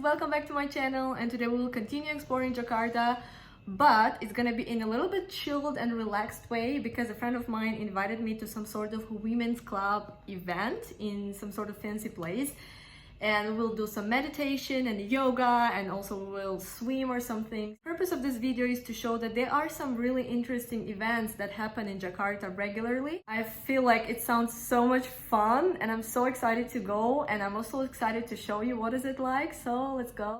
welcome back to my channel, and today we will continue exploring Jakarta, but it's gonna be in a little bit chilled and relaxed way because a friend of mine invited me to some sort of women's club event in some sort of fancy place, and we'll do some meditation and yoga, and also we'll swim or something. The purpose of this video is to show that there are some really interesting events that happen in Jakarta regularly. I feel like it sounds so much fun and I'm so excited to go, and I'm also excited to show you what is it like, so let's go.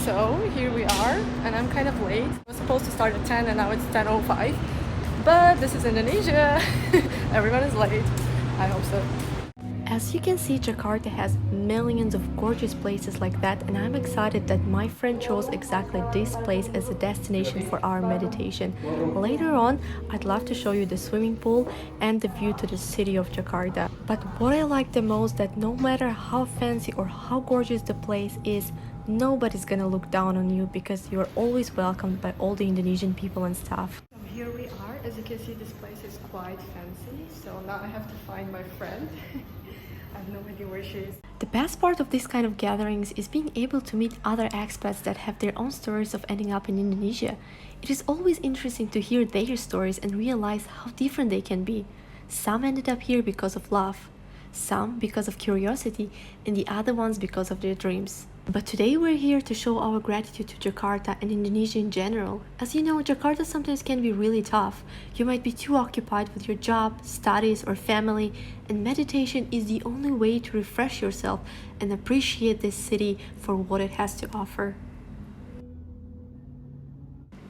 So here we are, and I'm kind of late. I was supposed to start at 10 and now it's 10:05, but this is Indonesia. Everyone is late. I hope so. As you can see, Jakarta has millions of gorgeous places like that, and I'm excited that my friend chose exactly this place as a destination for our meditation. Later on, I'd love to show you the swimming pool and the view to the city of Jakarta. But what I like the most, that no matter how fancy or how gorgeous the place is, nobody's gonna look down on you because you're always welcomed by all the Indonesian people and staff. So here we are. As you can see, this place is quite fancy, so now I have to find my friend. I have no idea where she is. The best part of this kind of gatherings is being able to meet other expats that have their own stories of ending up in Indonesia. It is always interesting to hear their stories and realize how different they can be. Some ended up here because of love, some because of curiosity, and the other ones because of their dreams. But today we're here to show our gratitude to Jakarta and Indonesia in general. As you know, Jakarta sometimes can be really tough. You might be too occupied with your job, studies, or family, and meditation is the only way to refresh yourself and appreciate this city for what it has to offer.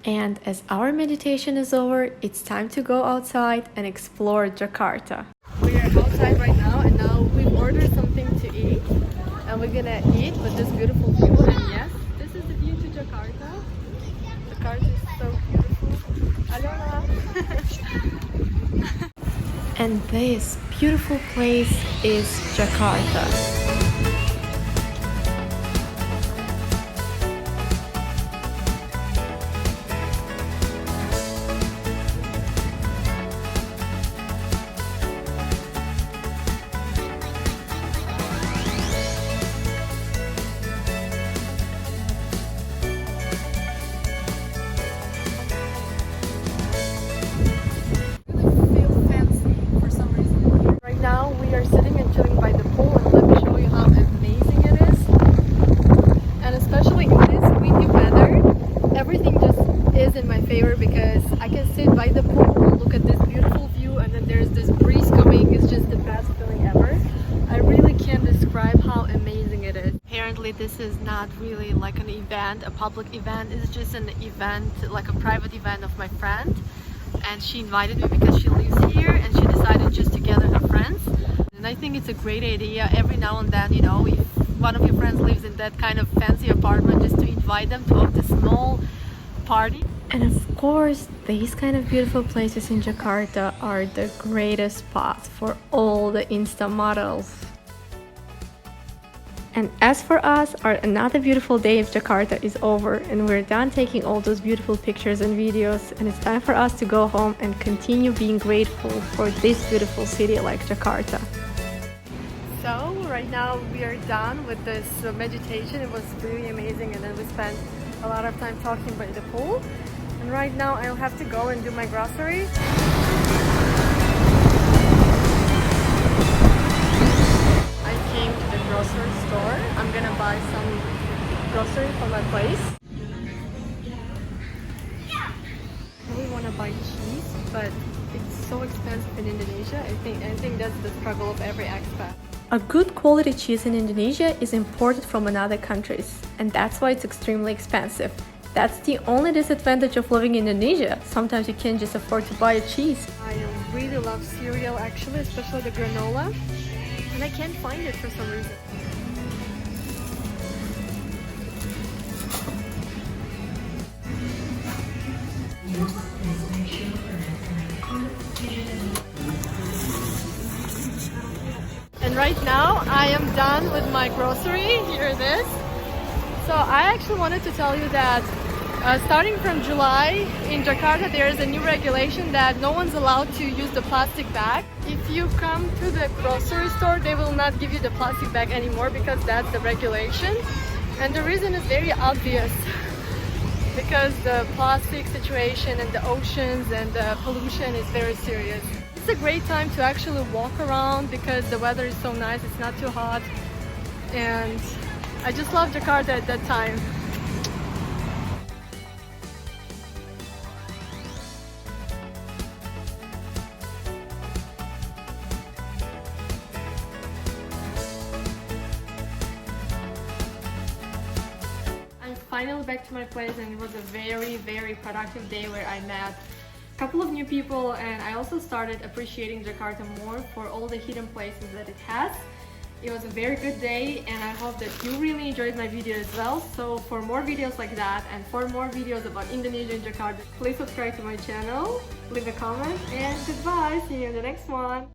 And as our meditation is over, it's time to go outside and explore Jakarta. We are outside right now, and now we've ordered something to eat. And we're gonna eat with this beautiful view, and yes, this is the view to Jakarta. Jakarta is so beautiful. Aloha! And this beautiful place is Jakarta. Because I can sit by the pool, look at this beautiful view, and then there's this breeze coming. It's just the best feeling ever. I really can't describe how amazing it is. Apparently this is not really like an event, a public event. It's just an event, like a private event of my friend, and she invited me because she lives here and she decided just to gather her friends. And I think it's a great idea every now and then, you know, if one of your friends lives in that kind of fancy apartment, just to invite them to a small party. And of course, these kind of beautiful places in Jakarta are the greatest spots for all the Insta models. And as for us, another beautiful day of Jakarta is over, and we're done taking all those beautiful pictures and videos, and it's time for us to go home and continue being grateful for this beautiful city like Jakarta. So right now we are done with this meditation. It was really amazing, and then we spent a lot of time talking by the pool. And right now I'll have to go and do my groceries. I came to the grocery store. I'm gonna buy some groceries for my place. I really wanna buy cheese, but it's so expensive in Indonesia. I think that's the struggle of every expat. A good quality cheese in Indonesia is imported from another countries, and that's why it's extremely expensive. That's the only disadvantage of living in Indonesia. Sometimes you can't just afford to buy a cheese. I really love cereal actually, especially the granola, and I can't find it for some reason. And right now I am done with my grocery. Here it is. So I actually wanted to tell you that starting from July in Jakarta, there is a new regulation that no one's allowed to use the plastic bag. If you come to the grocery store, they will not give you the plastic bag anymore because that's the regulation. And the reason is very obvious. Because the plastic situation and the oceans and the pollution is very serious. It's a great time to actually walk around because the weather is so nice, it's not too hot. And I just love Jakarta at that time. Finally back to my place, and it was a very productive day where I met a couple of new people, and I also started appreciating Jakarta more for all the hidden places that it has. It was a very good day, and I hope that you really enjoyed my video as well. So for more videos like that and for more videos about Indonesia and Jakarta, please subscribe to my channel, leave a comment, and goodbye, see you in the next one.